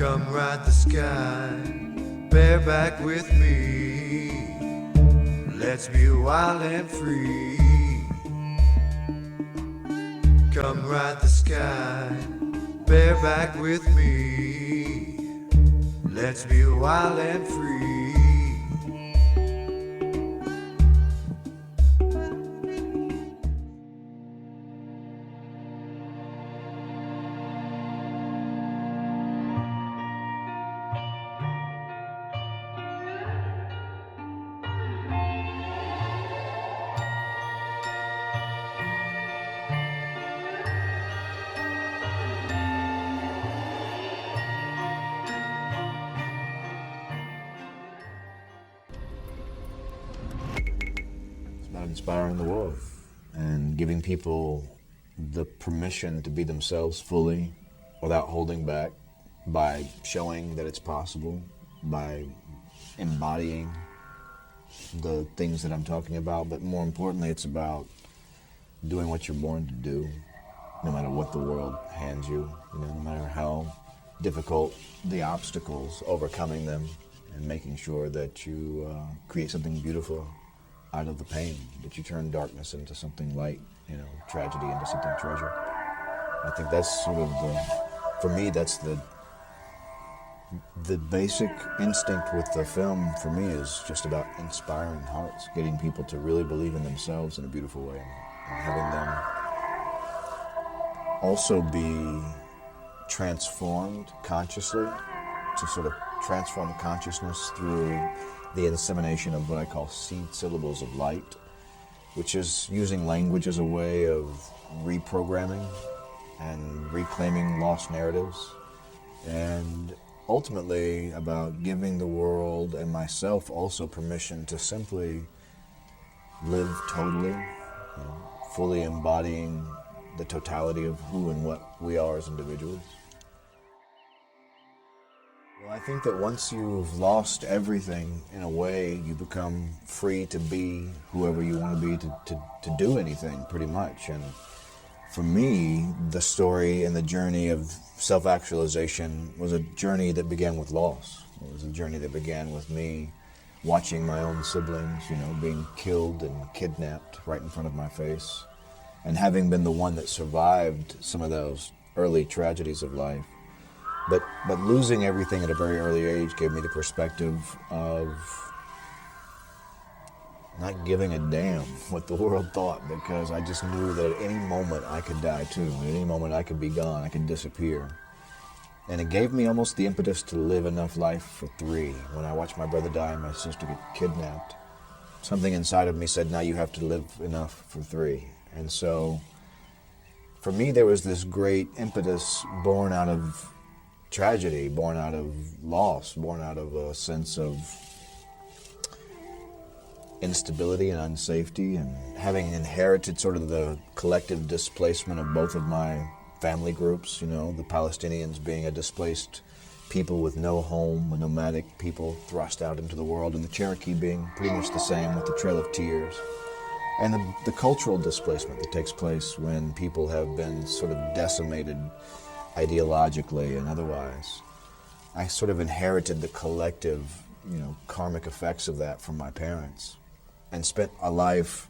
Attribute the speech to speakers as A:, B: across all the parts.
A: Come ride the sky, bareback with me. Let's be wild and free. Come ride the sky, bareback with me. Let's be wild and free.
B: About inspiring the world and giving people the permission to be themselves fully without holding back, by showing that it's possible, by embodying the things that I'm talking about. But more importantly, it's about doing what you're born to do, no matter what the world hands you, no matter how difficult the obstacles, overcoming them and making sure that you create something beautiful out of the pain, that you turn darkness into something light, tragedy into something treasure. I think that's sort of for me, that's the basic instinct with the film for me, is just about inspiring hearts, getting people to really believe in themselves in a beautiful way, and having them also be transformed consciously, to sort of transform consciousness through the insemination of what I call seed syllables of light, which is using language as a way of reprogramming and reclaiming lost narratives, and ultimately about giving the world and myself also permission to simply live totally, fully embodying the totality of who and what we are as individuals. Well, I think that once you've lost everything, in a way, you become free to be whoever you want to be, to do anything, pretty much. And for me, the story and the journey of self-actualization was a journey that began with loss. It was a journey that began with me watching my own siblings, being killed and kidnapped right in front of my face, and having been the one that survived some of those early tragedies of life. But losing everything at a very early age gave me the perspective of not giving a damn what the world thought, because I just knew that at any moment I could die too. At any moment I could be gone, I could disappear. And it gave me almost the impetus to live enough life for 3. When I watched my brother die and my sister get kidnapped, something inside of me said, now you have to live enough for 3. And so for me, there was this great impetus born out of tragedy, born out of loss, born out of a sense of instability and unsafety, and having inherited sort of the collective displacement of both of my family groups, the Palestinians being a displaced people with no home, a nomadic people thrust out into the world, and the Cherokee being pretty much the same, with the Trail of Tears. And the cultural displacement that takes place when people have been sort of decimated ideologically and otherwise. I sort of inherited the collective, karmic effects of that from my parents, and spent a life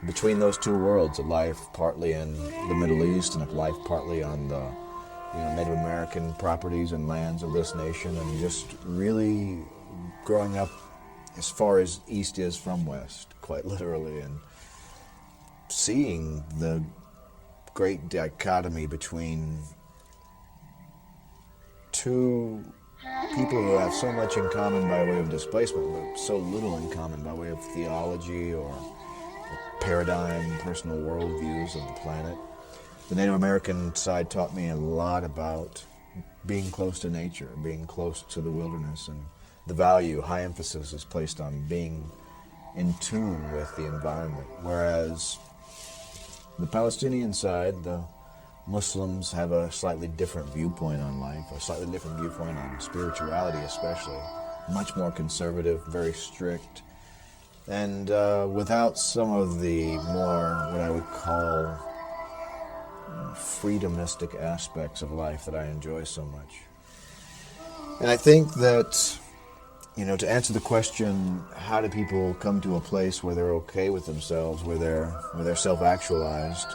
B: between those two worlds, a life partly in the Middle East and a life partly on the Native American properties and lands of this nation, and just really growing up as far as East is from West, quite literally, and seeing the great dichotomy between two people who have so much in common by way of displacement, but so little in common by way of theology or paradigm, personal worldviews of the planet. The Native American side taught me a lot about being close to nature, being close to the wilderness, and the value, high emphasis is placed on being in tune with the environment. Whereas the Palestinian side, the Muslims have a slightly different viewpoint on life, a slightly different viewpoint on spirituality especially, much more conservative, very strict, and without some of the more, what I would call, freedomistic aspects of life that I enjoy so much. And I think that, to answer the question, how do people come to a place where they're okay with themselves, where they're self-actualized?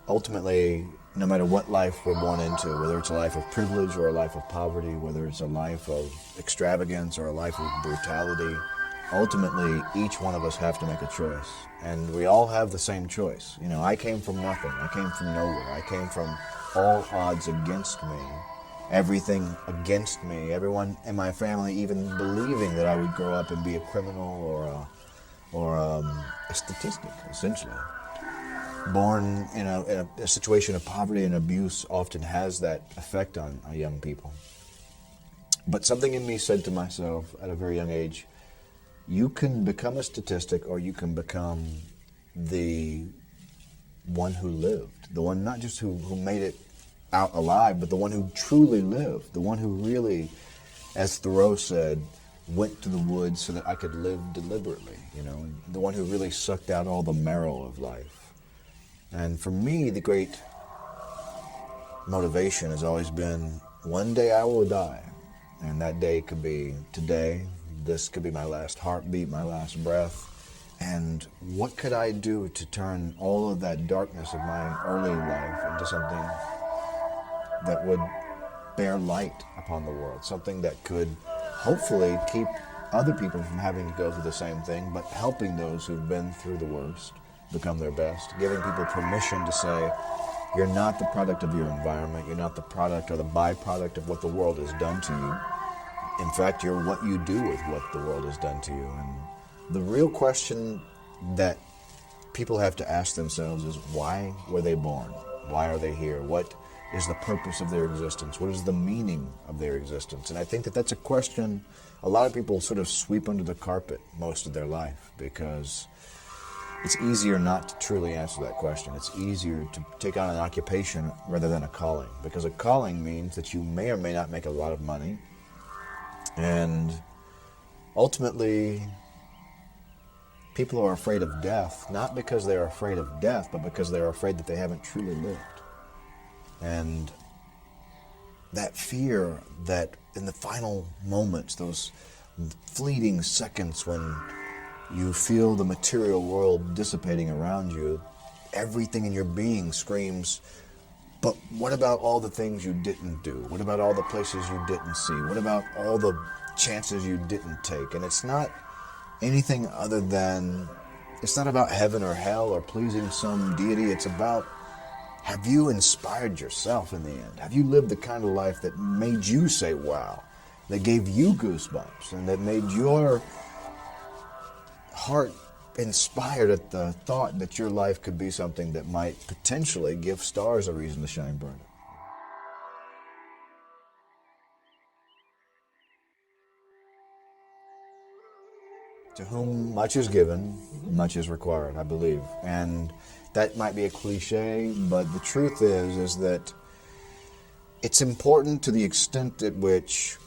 B: Ultimately, no matter what life we're born into, whether it's a life of privilege or a life of poverty, whether it's a life of extravagance or a life of brutality, ultimately, each one of us have to make a choice. And we all have the same choice. I came from nothing. I came from nowhere. I came from all odds against me. Everything against me. Everyone in my family even believing that I would grow up and be a criminal or a statistic, essentially. Born in a situation of poverty and abuse often has that effect on young people. But something in me said to myself at a very young age, you can become a statistic or you can become the one who lived. The one not just who made it out alive, but the one who truly lived. The one who really, as Thoreau said, went to the woods so that I could live deliberately. The one who really sucked out all the marrow of life. And for me, the great motivation has always been, one day I will die. And that day could be today. This could be my last heartbeat, my last breath. And what could I do to turn all of that darkness of my early life into something that would bear light upon the world? Something that could hopefully keep other people from having to go through the same thing, but helping those who've been through the worst become their best, giving people permission to say, you're not the product of your environment, you're not the product or the byproduct of what the world has done to you. In fact, you're what you do with what the world has done to you. And the real question that people have to ask themselves is, why were they born? Why are they here? What is the purpose of their existence? What is the meaning of their existence? And I think that that's a question a lot of people sort of sweep under the carpet most of their life, because it's easier not to truly answer that question. It's easier to take on an occupation rather than a calling, because a calling means that you may or may not make a lot of money. And ultimately, people are afraid of death, not because they're afraid of death, but because they're afraid that they haven't truly lived. And that fear that in the final moments, those fleeting seconds when you feel the material world dissipating around you, everything in your being screams, but what about all the things you didn't do? What about all the places you didn't see? What about all the chances you didn't take? And it's not anything other than, it's not about heaven or hell or pleasing some deity. It's about, have you inspired yourself in the end? Have you lived the kind of life that made you say, wow, that gave you goosebumps, and that made your heart inspired at the thought that your life could be something that might potentially give stars a reason to shine brighter? To whom much is given, much is required, I believe. And that might be a cliche, but the truth is that it's important to the extent at which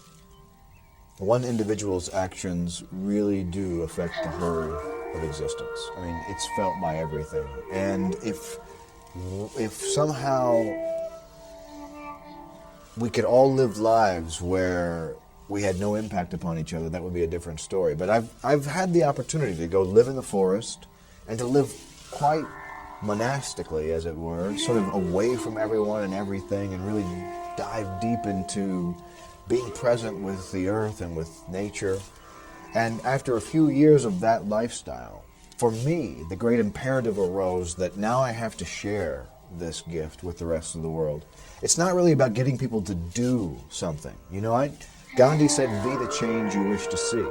B: one individual's actions really do affect the whole of existence. I mean, it's felt by everything. And if somehow we could all live lives where we had no impact upon each other, that would be a different story. But I've had the opportunity to go live in the forest and to live quite monastically, as it were, sort of away from everyone and everything, and really dive deep into being present with the earth and with nature. And after a few years of that lifestyle, for me, the great imperative arose that now I have to share this gift with the rest of the world. It's not really about getting people to do something. Gandhi said, be the change you wish to see.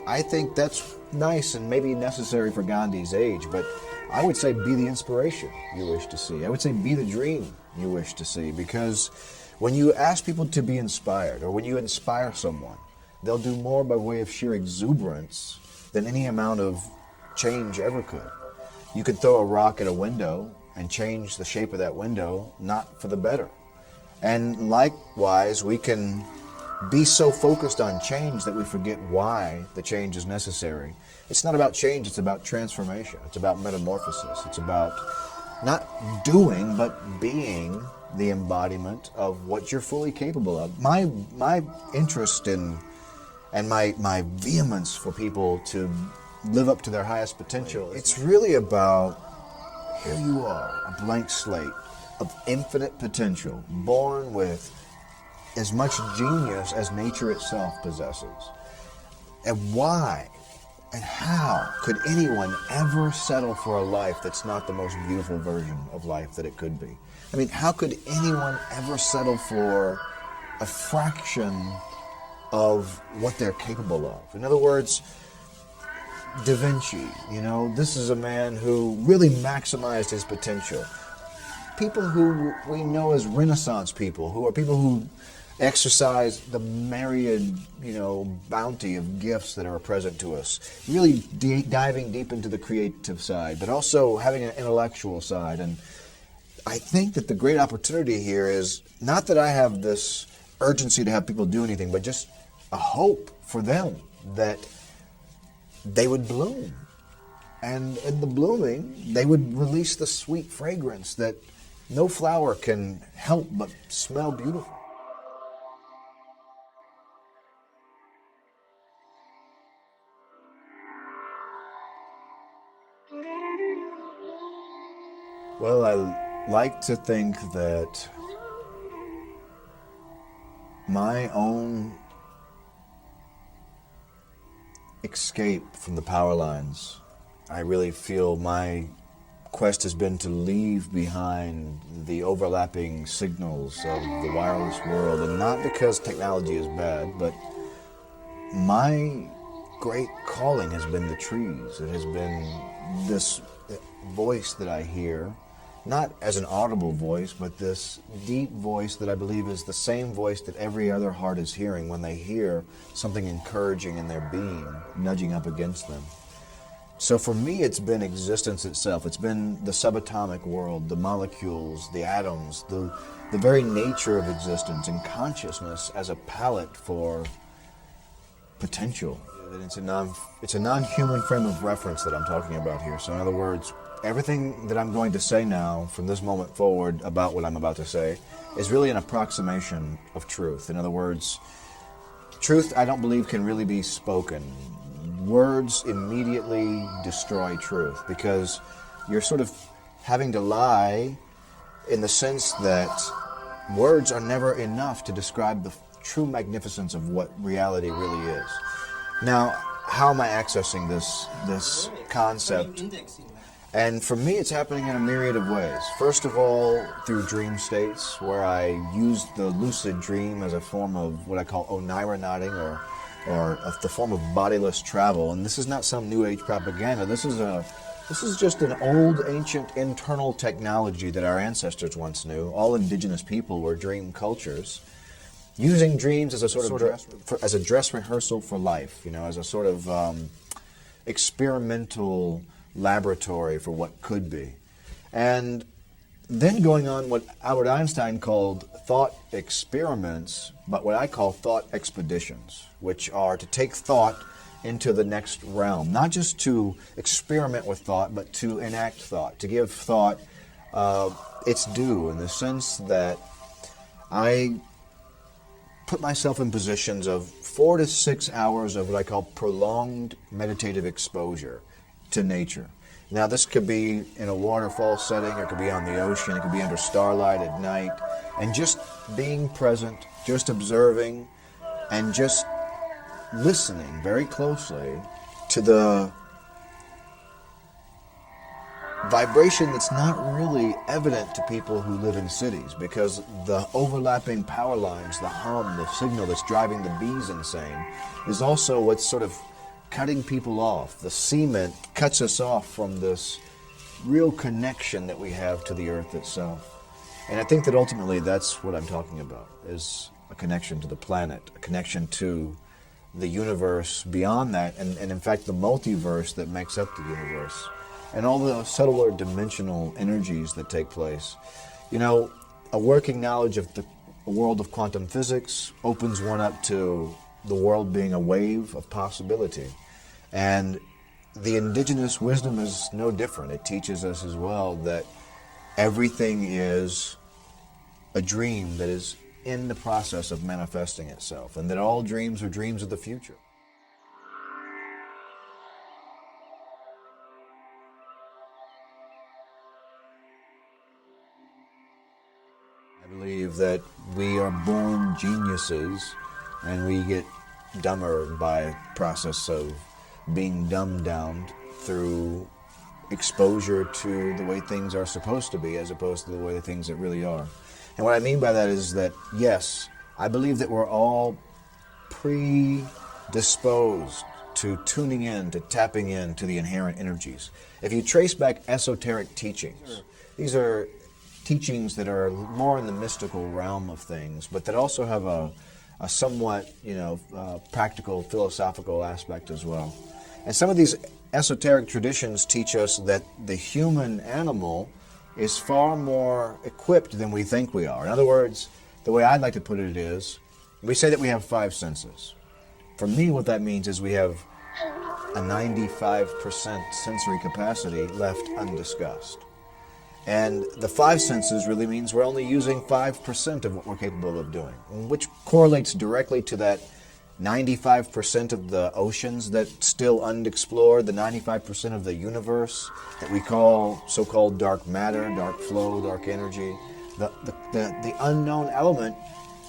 B: I think that's nice and maybe necessary for Gandhi's age, but I would say be the inspiration you wish to see. I would say be the dream you wish to see, because when you ask people to be inspired, or when you inspire someone, they'll do more by way of sheer exuberance than any amount of change ever could. You could throw a rock at a window and change the shape of that window, not for the better. And likewise, we can be so focused on change that we forget why the change is necessary. It's not about change, it's about transformation. It's about metamorphosis. It's about not doing, but being the embodiment of what you're fully capable of. My interest in and my vehemence for people to live up to their highest potential, it's really about, here you are, a blank slate of infinite potential, born with as much genius as nature itself possesses. And why and how could anyone ever settle for a life that's not the most beautiful version of life that it could be? I mean, how could anyone ever settle for a fraction of what they're capable of? In other words, Da Vinci, this is a man who really maximized his potential. People who we know as Renaissance people, who are people who exercise the myriad, bounty of gifts that are present to us, really diving deep into the creative side, but also having an intellectual side. And I think that the great opportunity here is not that I have this urgency to have people do anything, but just a hope for them that they would bloom. And in the blooming, they would release the sweet fragrance that no flower can help but smell beautiful. Well, I like to think that my own escape from the power lines, I really feel my quest has been to leave behind the overlapping signals of the wireless world, and not because technology is bad, but my great calling has been the trees. It has been this voice that I hear, not as an audible voice, but this deep voice that I believe is the same voice that every other heart is hearing when they hear something encouraging in their being, nudging up against them. So for me, it's been existence itself. It's been the subatomic world, the molecules, the atoms, the very nature of existence, and consciousness as a palette for potential. And it's a non-human frame of reference that I'm talking about here. So in other words, everything that I'm going to say now from this moment forward about what I'm about to say is really an approximation of truth. In other words, truth I don't believe can really be spoken. Words immediately destroy truth because you're sort of having to lie in the sense that words are never enough to describe the true magnificence of what reality really is. Now, how am I accessing this concept? And for me, it's happening in a myriad of ways. First of all, through dream states, where I use the lucid dream as a form of what I call oneironauting, or the form of bodiless travel. And this is not some new age propaganda. This is just an old, ancient, internal technology that our ancestors once knew. All indigenous people were dream cultures, using dreams as a sort of as a dress rehearsal for life. As a sort of experimental laboratory for what could be. And then going on what Albert Einstein called thought experiments, but what I call thought expeditions, which are to take thought into the next realm, not just to experiment with thought, but to enact thought, to give thought its due, in the sense that I put myself in positions of 4 to 6 hours of what I call prolonged meditative exposure to nature. Now, this could be in a waterfall setting, or it could be on the ocean, it could be under starlight at night, and just being present, just observing, and just listening very closely to the vibration that's not really evident to people who live in cities, because the overlapping power lines, the hum, the signal that's driving the bees insane, is also what's sort of cutting people off. The cement cuts us off from this real connection that we have to the earth itself. And I think that ultimately that's what I'm talking about, is a connection to the planet, a connection to the universe beyond that, and in fact the multiverse that makes up the universe, and all the subtler dimensional energies that take place. A working knowledge of the world of quantum physics opens one up to the world being a wave of possibility. And the indigenous wisdom is no different. It teaches us as well that everything is a dream that is in the process of manifesting itself, and that all dreams are dreams of the future. I believe that we are born geniuses, and we get dumber by process of being dumbed down through exposure to the way things are supposed to be as opposed to the way the things that really are. And what I mean by that is that, yes, I believe that we're all predisposed to tuning in, to tapping in to the inherent energies. If you trace back esoteric teachings, these are teachings that are more in the mystical realm of things, but that also have a somewhat, practical, philosophical aspect as well. And some of these esoteric traditions teach us that the human animal is far more equipped than we think we are. In other words, the way I'd like to put it is, we say that we have 5 senses. For me, what that means is we have a 95% sensory capacity left undiscussed. And the 5 senses really means we're only using 5% of what we're capable of doing, which correlates directly to that 95% of the oceans that still unexplored, the 95% of the universe that we call so-called dark matter, dark flow, dark energy. The unknown element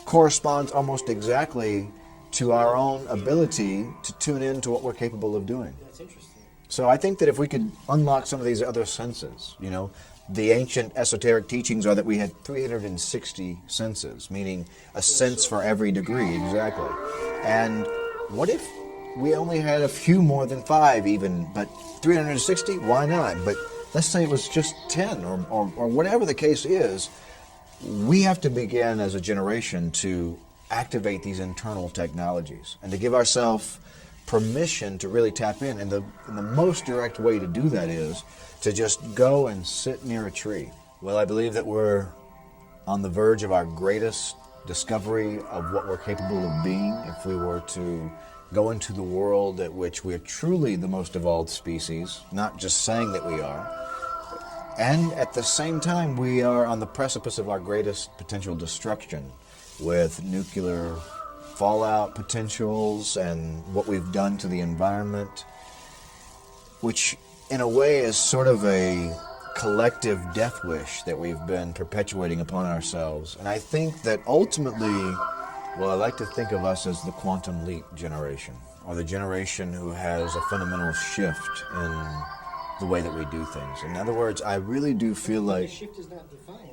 B: corresponds almost exactly to our own ability to tune in to what we're capable of doing.
C: That's interesting.
B: So I think that if we could unlock some of these other senses, the ancient esoteric teachings are that we had 360 senses, meaning a sense for every degree, exactly. And what if we only had a few more than 5 even, but 360, why not? But let's say it was just 10 or whatever the case is, we have to begin as a generation to activate these internal technologies and to give ourselves permission to really tap in. And the most direct way to do that is to just go and sit near a tree. Well, I believe that we're on the verge of our greatest discovery of what we're capable of being if we were to go into the world at which we're truly the most evolved species, not just saying that we are. And at the same time, we are on the precipice of our greatest potential destruction with nuclear fallout potentials and what we've done to the environment, which in a way is sort of a collective death wish that we've been perpetuating upon ourselves. And I think that ultimately, I like to think of us as the quantum leap generation, or the generation who has a fundamental shift in the way that we do things. In other words, I really do feel like
C: The shift is not defined.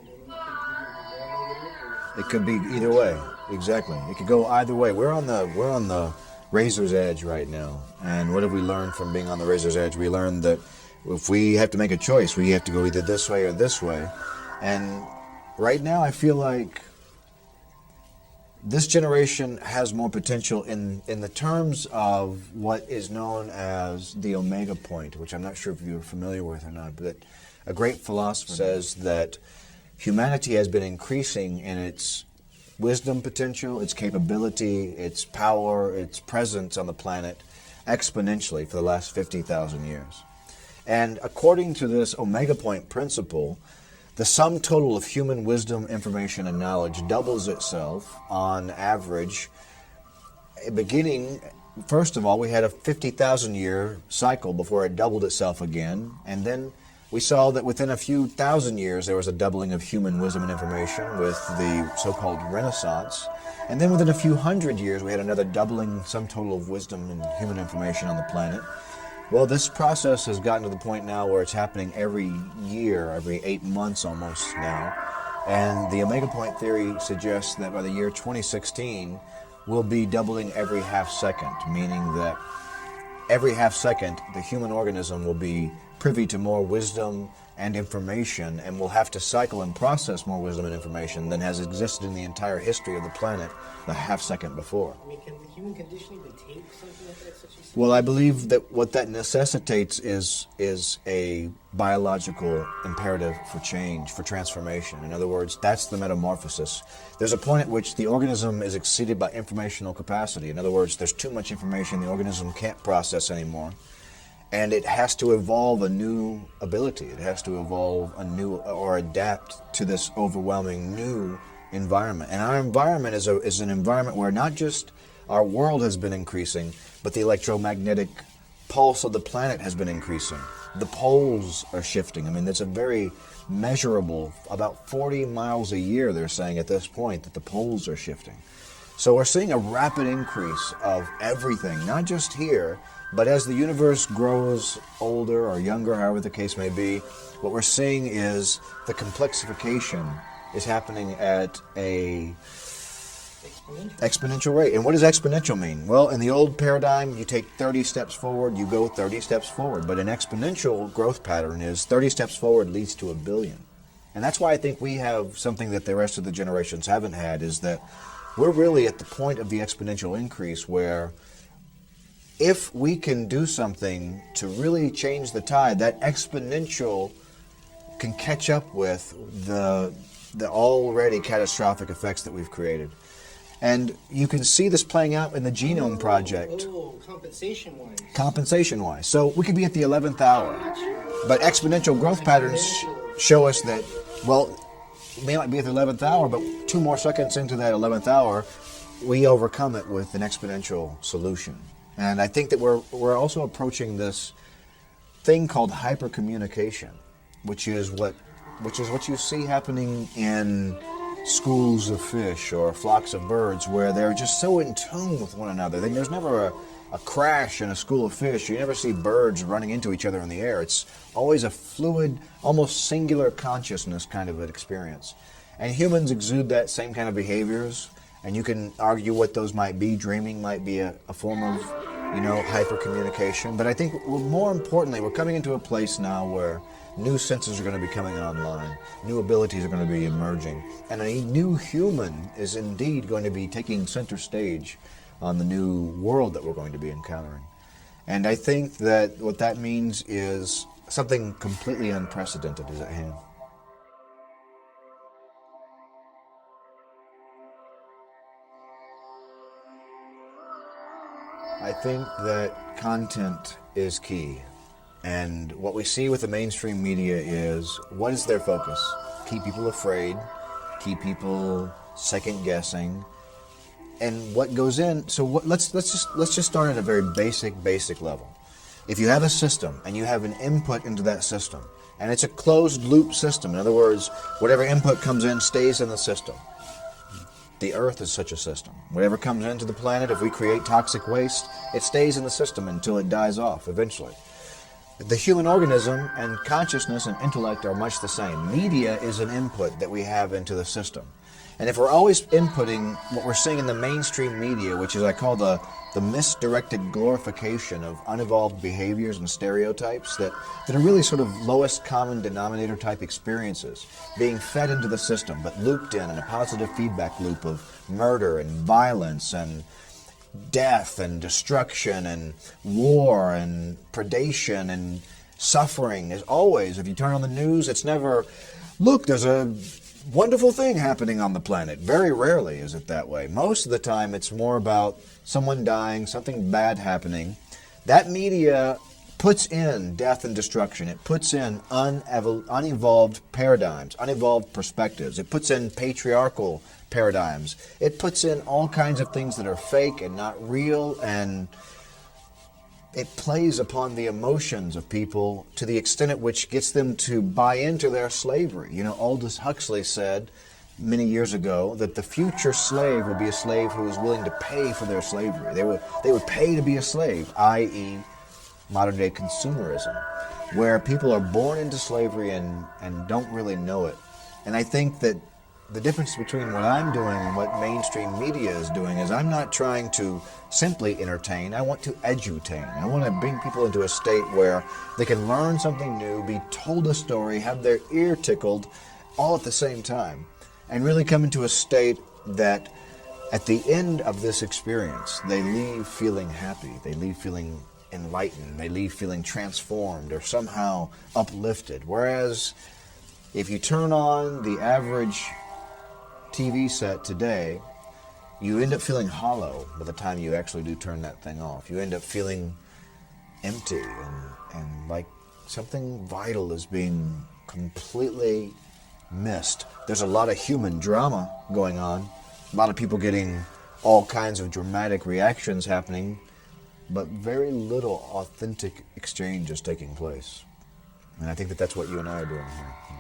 B: it could be either way. Exactly. It could go either way. We're on the razor's edge right now. And what have we learned from being on the razor's edge? We learned that if we have to make a choice, we have to go either this way or this way. And right now I feel like this generation has more potential in the terms of what is known as the Omega Point, which I'm not sure if you're familiar with or not, but a great philosopher says that humanity has been increasing in its wisdom potential, its capability, its power, its presence on the planet exponentially for the last 50,000 years. And according to this Omega Point principle, the sum total of human wisdom, information, and knowledge doubles itself on average. Beginning, first of all, we had a 50,000-year cycle before it doubled itself again, and then we saw that within a few thousand years there was a doubling of human wisdom and information with the so-called Renaissance. And then within a few hundred years we had another doubling sum total of wisdom and human information on the planet. Well, this process has gotten to the point now where it's happening every year, every 8 months almost now. And the Omega Point theory suggests that by the year 2016, we'll be doubling every half second, meaning that every half second, the human organism will be privy to more wisdom and information, and will have to cycle and process more wisdom and information than has existed in the entire history of the planet the half second before.
C: I mean, can the human condition even take something like that?
B: Well, I believe that what that necessitates is a biological imperative for change, for transformation. In other words, that's the metamorphosis. There's a point at which the organism is exceeded by informational capacity. In other words, there's too much information the organism can't process anymore. And it has to evolve a new ability. It has to evolve a new, or adapt to this overwhelming new environment. And our environment is an environment where not just our world has been increasing, but the electromagnetic pulse of the planet has been increasing. The poles are shifting. I mean, it's a very measurable, about 40 miles a year, they're saying at this point, that the poles are shifting. So we're seeing a rapid increase of everything, not just here, but as the universe grows older or younger, however the case may be, what we're seeing is the complexification is happening at a exponential rate. And what does exponential mean? Well, in the old paradigm, you take 30 steps forward, you go 30 steps forward. But an exponential growth pattern is 30 steps forward leads to 1 billion. And that's why I think we have something that the rest of the generations haven't had, is that we're really at the point of the exponential increase where if we can do something to really change the tide, that exponential can catch up with the already catastrophic effects that we've created. And you can see this playing out in the Genome Project.
C: Compensation-wise.
B: Compensation-wise. So we could be at the 11th hour. But exponential growth patterns show us that, well, we may not be at the 11th hour, but 2 more seconds into that 11th hour, we overcome it with an exponential solution. And I think that we're also approaching this thing called hypercommunication, which is what you see happening in schools of fish or flocks of birds, where they're just so in tune with one another. There's never a crash in a school of fish. You never see birds running into each other in the air. It's always a fluid, almost singular consciousness kind of an experience. And humans exude that same kind of behaviors, and you can argue what those might be. Dreaming might be a form of, hypercommunication. But I think more importantly, we're coming into a place now where new senses are going to be coming online, new abilities are going to be emerging, and a new human is indeed going to be taking center stage on the new world that we're going to be encountering. And I think that what that means is something completely unprecedented is at hand. I think that content is key. And what we see with the mainstream media is, what is their focus? Keep people afraid, keep people second guessing. And what goes in, so let's just start at a very basic level. If you have a system and you have an input into that system, and it's a closed loop system, in other words, whatever input comes in stays in the system. The Earth is such a system. Whatever comes into the planet, if we create toxic waste, it stays in the system until it dies off eventually. The human organism and consciousness and intellect are much the same. Media is an input that we have into the system. And if we're always inputting what we're seeing in the mainstream media, which is I call the misdirected glorification of unevolved behaviors and stereotypes that are really sort of lowest common denominator type experiences being fed into the system, but looped in a positive feedback loop of murder and violence and death and destruction and war and predation and suffering. Is always, if you turn on the news, it's never, look, there's a wonderful thing happening on the planet. Very rarely is it that way. Most of the time it's more about someone dying, something bad happening. That media puts in death and destruction. It puts in unevolved paradigms, unevolved perspectives. It puts in patriarchal paradigms. It puts in all kinds of things that are fake and not real, and it plays upon the emotions of people to the extent at which gets them to buy into their slavery. Aldous Huxley said many years ago that the future slave will be a slave who is willing to pay for their slavery. They would pay to be a slave, i.e. modern-day consumerism, where people are born into slavery and don't really know it. And I think that the difference between what I'm doing and what mainstream media is doing is I'm not trying to simply entertain. I want to edutain. I want to bring people into a state where they can learn something new, be told a story, have their ear tickled, all at the same time, and really come into a state that at the end of this experience, they leave feeling happy, they leave feeling enlightened, they leave feeling transformed or somehow uplifted. Whereas if you turn on the average TV set today, you end up feeling hollow by the time you actually do turn that thing off. You end up feeling empty and like something vital is being completely missed. There's a lot of human drama going on, a lot of people getting all kinds of dramatic reactions happening, but very little authentic exchange is taking place. And I think that that's what you and I are doing here.